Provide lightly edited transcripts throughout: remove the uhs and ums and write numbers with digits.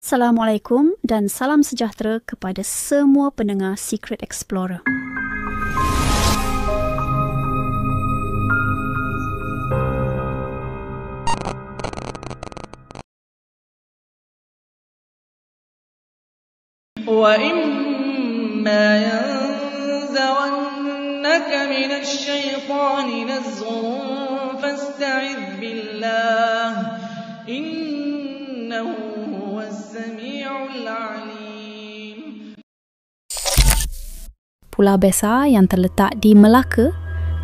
Assalamualaikum dan salam sejahtera kepada semua pendengar Secret Explorer. وَإِمَّا يَنزَغَنَّكَ مِنَ الشَّيْطَانِ نَزْغٌ فَاسْتَعِذْ بِاللَّهِ إِنَّهُ هُوَ السَّمِيعُ الْعَلِيمُ. Pulau Besar yang terletak di Melaka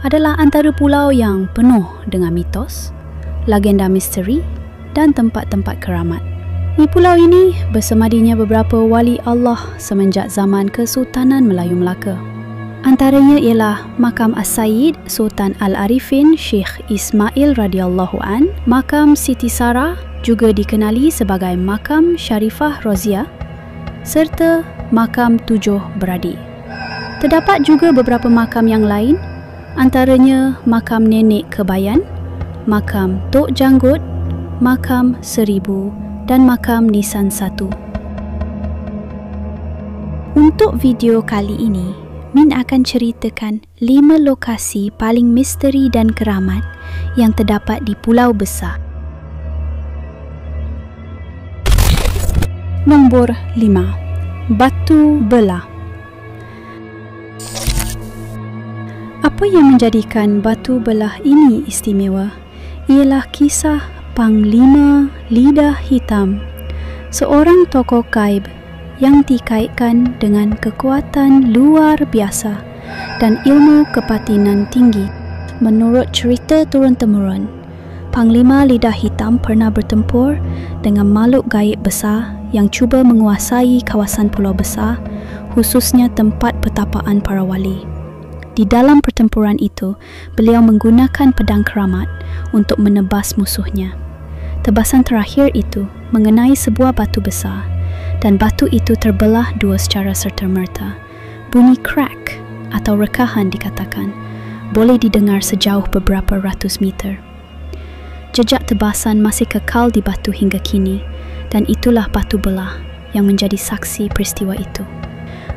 adalah antara pulau yang penuh dengan mitos, legenda misteri dan tempat-tempat keramat. Di pulau ini bersemadinya beberapa wali Allah semenjak zaman Kesultanan Melayu Melaka. Antaranya ialah Makam As-Sayyid Sultan Al-Arifin Syekh Ismail radhiyallahu an, Makam Siti Sarah juga dikenali sebagai Makam Syarifah Roziah, serta Makam Tujuh Beradik. Terdapat juga beberapa makam yang lain, antaranya Makam Nenek Kebayan, Makam Tok Janggut, Makam Seribu dan Makam Nisan 1. Untuk video kali ini, Min akan ceritakan 5 lokasi paling misteri dan keramat yang terdapat di Pulau Besar. Nombor 5. Batu Belah. Apa yang menjadikan Batu Belah ini istimewa ialah kisah Panglima Lidah Hitam, seorang tokoh gaib yang dikaitkan dengan kekuatan luar biasa dan ilmu kebatinan tinggi. Menurut cerita turun-temurun, Panglima Lidah Hitam pernah bertempur dengan makhluk gaib besar yang cuba menguasai kawasan Pulau Besar, khususnya tempat pertapaan para wali. Di dalam pertempuran itu, beliau menggunakan pedang keramat untuk menebas musuhnya. Tebasan terakhir itu mengenai sebuah batu besar dan batu itu terbelah dua secara serta-merta. Bunyi crack atau rekahan dikatakan boleh didengar sejauh beberapa ratus meter. Jejak tebasan masih kekal di batu hingga kini dan itulah batu belah yang menjadi saksi peristiwa itu.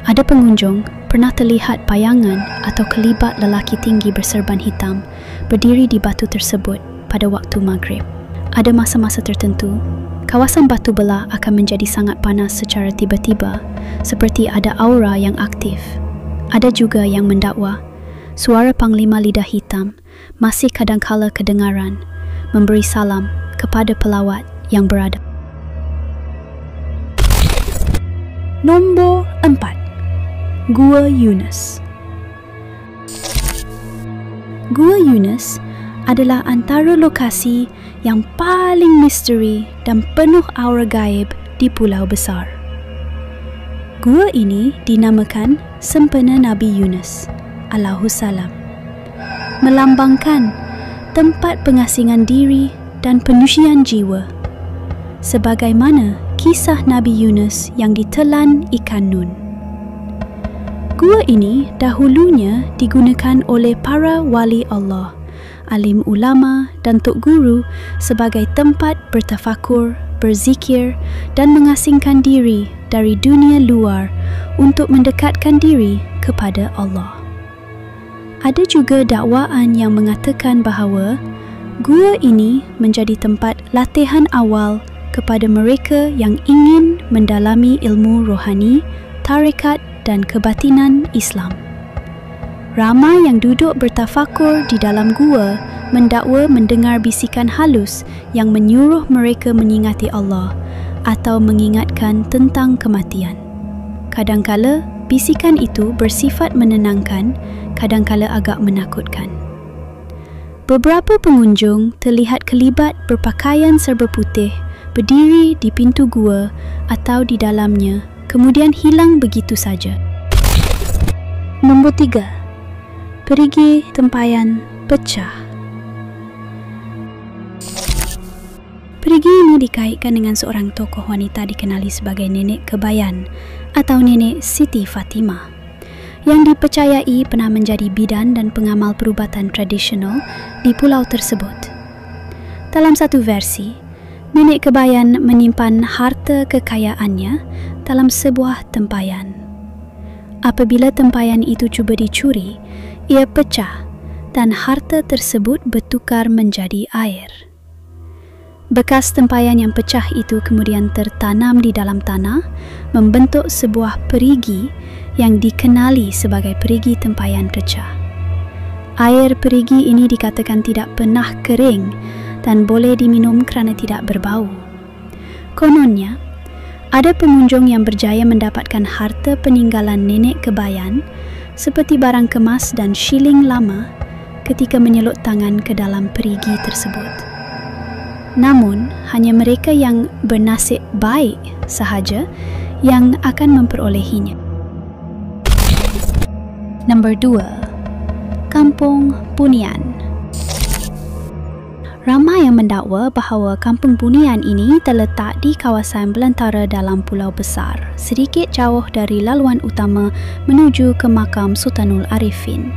Ada pengunjung pernah terlihat bayangan atau kelibat lelaki tinggi berserban hitam berdiri di batu tersebut pada waktu maghrib. Ada masa-masa tertentu, kawasan batu belah akan menjadi sangat panas secara tiba-tiba, seperti ada aura yang aktif. Ada juga yang mendakwa, suara Panglima Lidah Hitam masih kadangkala kedengaran, memberi salam kepada pelawat yang berada. Nombor 4. Gua Yunus. Gua Yunus adalah antara lokasi yang paling misteri dan penuh aura gaib di Pulau Besar. Gua ini dinamakan Sempena Nabi Yunus alaihissalam, melambangkan tempat pengasingan diri dan penyucian jiwa, sebagaimana kisah Nabi Yunus yang ditelan ikan Nun. Gua ini dahulunya digunakan oleh para wali Allah, alim ulama dan tok guru sebagai tempat bertafakur, berzikir dan mengasingkan diri dari dunia luar untuk mendekatkan diri kepada Allah. Ada juga dakwaan yang mengatakan bahawa gua ini menjadi tempat latihan awal kepada mereka yang ingin mendalami ilmu rohani, tarekat dan kebatinan Islam. Ramai yang duduk bertafakur di dalam gua mendakwa mendengar bisikan halus yang menyuruh mereka mengingati Allah atau mengingatkan tentang kematian. Kadangkala bisikan itu bersifat menenangkan, kadangkala agak menakutkan. Beberapa pengunjung terlihat kelibat berpakaian serba putih berdiri di pintu gua atau di dalamnya, kemudian hilang begitu saja. Nombor 3. Perigi Tempayan Pecah. Perigi ini dikaitkan dengan seorang tokoh wanita dikenali sebagai Nenek Kebayan atau Nenek Siti Fatimah, yang dipercayai pernah menjadi bidan dan pengamal perubatan tradisional di pulau tersebut. Dalam satu versi, Nenek kebayan menyimpan harta kekayaannya dalam sebuah tempayan. Apabila tempayan itu cuba dicuri, ia pecah dan harta tersebut bertukar menjadi air. Bekas tempayan yang pecah itu kemudian tertanam di dalam tanah, membentuk sebuah perigi yang dikenali sebagai perigi tempayan pecah. Air perigi ini dikatakan tidak pernah kering dan boleh diminum kerana tidak berbau. Kononnya, ada pengunjung yang berjaya mendapatkan harta peninggalan nenek kebayan seperti barang kemas dan shilling lama ketika menyelut tangan ke dalam perigi tersebut. Namun, hanya mereka yang bernasib baik sahaja yang akan memperolehinya. Nombor 2. Kampung Bunian. Ramai yang mendakwa bahawa Kampung Bunian ini terletak di kawasan belantara dalam Pulau Besar, sedikit jauh dari laluan utama menuju ke makam Sultanul Arifin.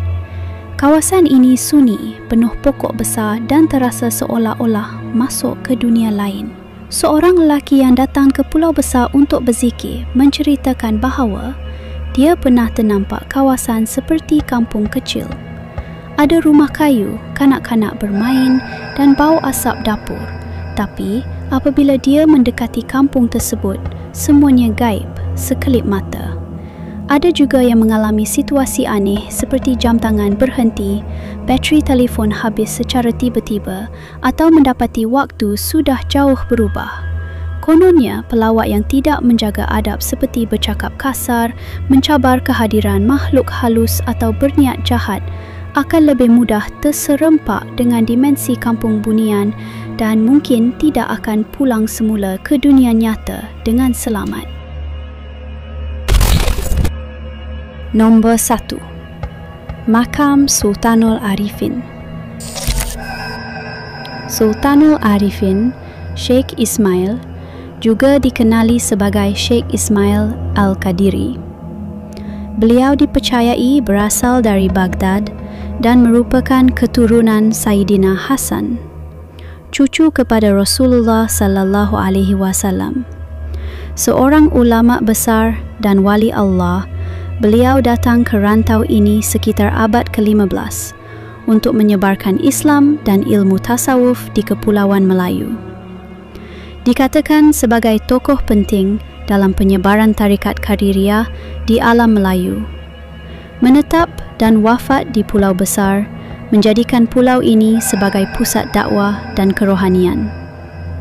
Kawasan ini sunyi, penuh pokok besar dan terasa seolah-olah masuk ke dunia lain. Seorang lelaki yang datang ke Pulau Besar untuk berzikir menceritakan bahawa dia pernah ternampak kawasan seperti kampung kecil. Ada rumah kayu, kanak-kanak bermain dan bau asap dapur. Tapi, apabila dia mendekati kampung tersebut, semuanya gaib sekelip mata. Ada juga yang mengalami situasi aneh seperti jam tangan berhenti, bateri telefon habis secara tiba-tiba atau mendapati waktu sudah jauh berubah. Kononnya, pelawak yang tidak menjaga adab seperti bercakap kasar, mencabar kehadiran makhluk halus atau berniat jahat akan lebih mudah terserempak dengan dimensi Kampung Bunian dan mungkin tidak akan pulang semula ke dunia nyata dengan selamat. Nombor 1. Makam Sultanul Arifin. Sultanul Arifin, Sheikh Ismail, juga dikenali sebagai Sheikh Ismail Al-Qadiri. Beliau dipercayai berasal dari Baghdad dan merupakan keturunan Sayyidina Hasan, cucu kepada Rasulullah sallallahu alaihi wasallam. Seorang ulama besar dan wali Allah, beliau datang ke rantau ini sekitar abad ke-15 untuk menyebarkan Islam dan ilmu tasawuf di Kepulauan Melayu. Dikatakan sebagai tokoh penting dalam penyebaran tarikat Qadiriyah di alam Melayu. Menetap dan wafat di Pulau Besar menjadikan pulau ini sebagai pusat dakwah dan kerohanian.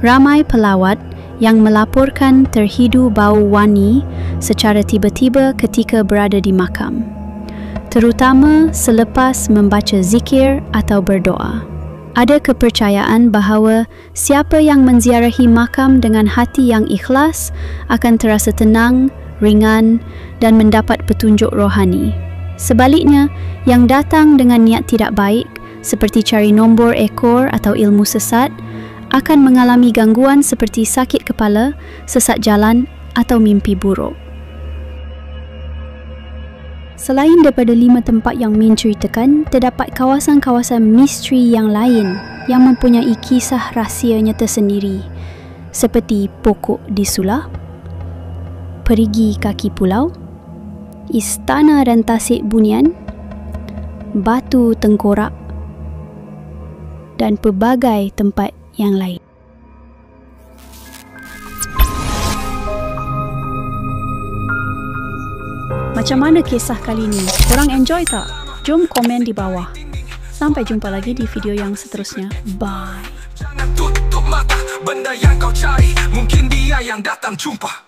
Ramai pelawat yang melaporkan terhidu bau wangi secara tiba-tiba ketika berada di makam, terutama selepas membaca zikir atau berdoa. Ada kepercayaan bahawa siapa yang menziarahi makam dengan hati yang ikhlas akan terasa tenang, ringan dan mendapat petunjuk rohani. Sebaliknya, yang datang dengan niat tidak baik seperti cari nombor ekor atau ilmu sesat akan mengalami gangguan seperti sakit kepala, sesat jalan atau mimpi buruk. Selain daripada 5 tempat yang Min ceritakan, terdapat kawasan-kawasan misteri yang lain yang mempunyai kisah rahsianya tersendiri, seperti Pokok di Sula, Perigi Kaki Pulau, Istana dan Tasik Bunian, Batu Tengkorak dan pelbagai tempat yang lain. Macam mana kisah kali ini? Korang enjoy tak? Jom komen di bawah. Sampai jumpa lagi di video yang seterusnya. Bye. Jangan tutup mata, benda yang kau cari mungkin dia yang datang jumpa.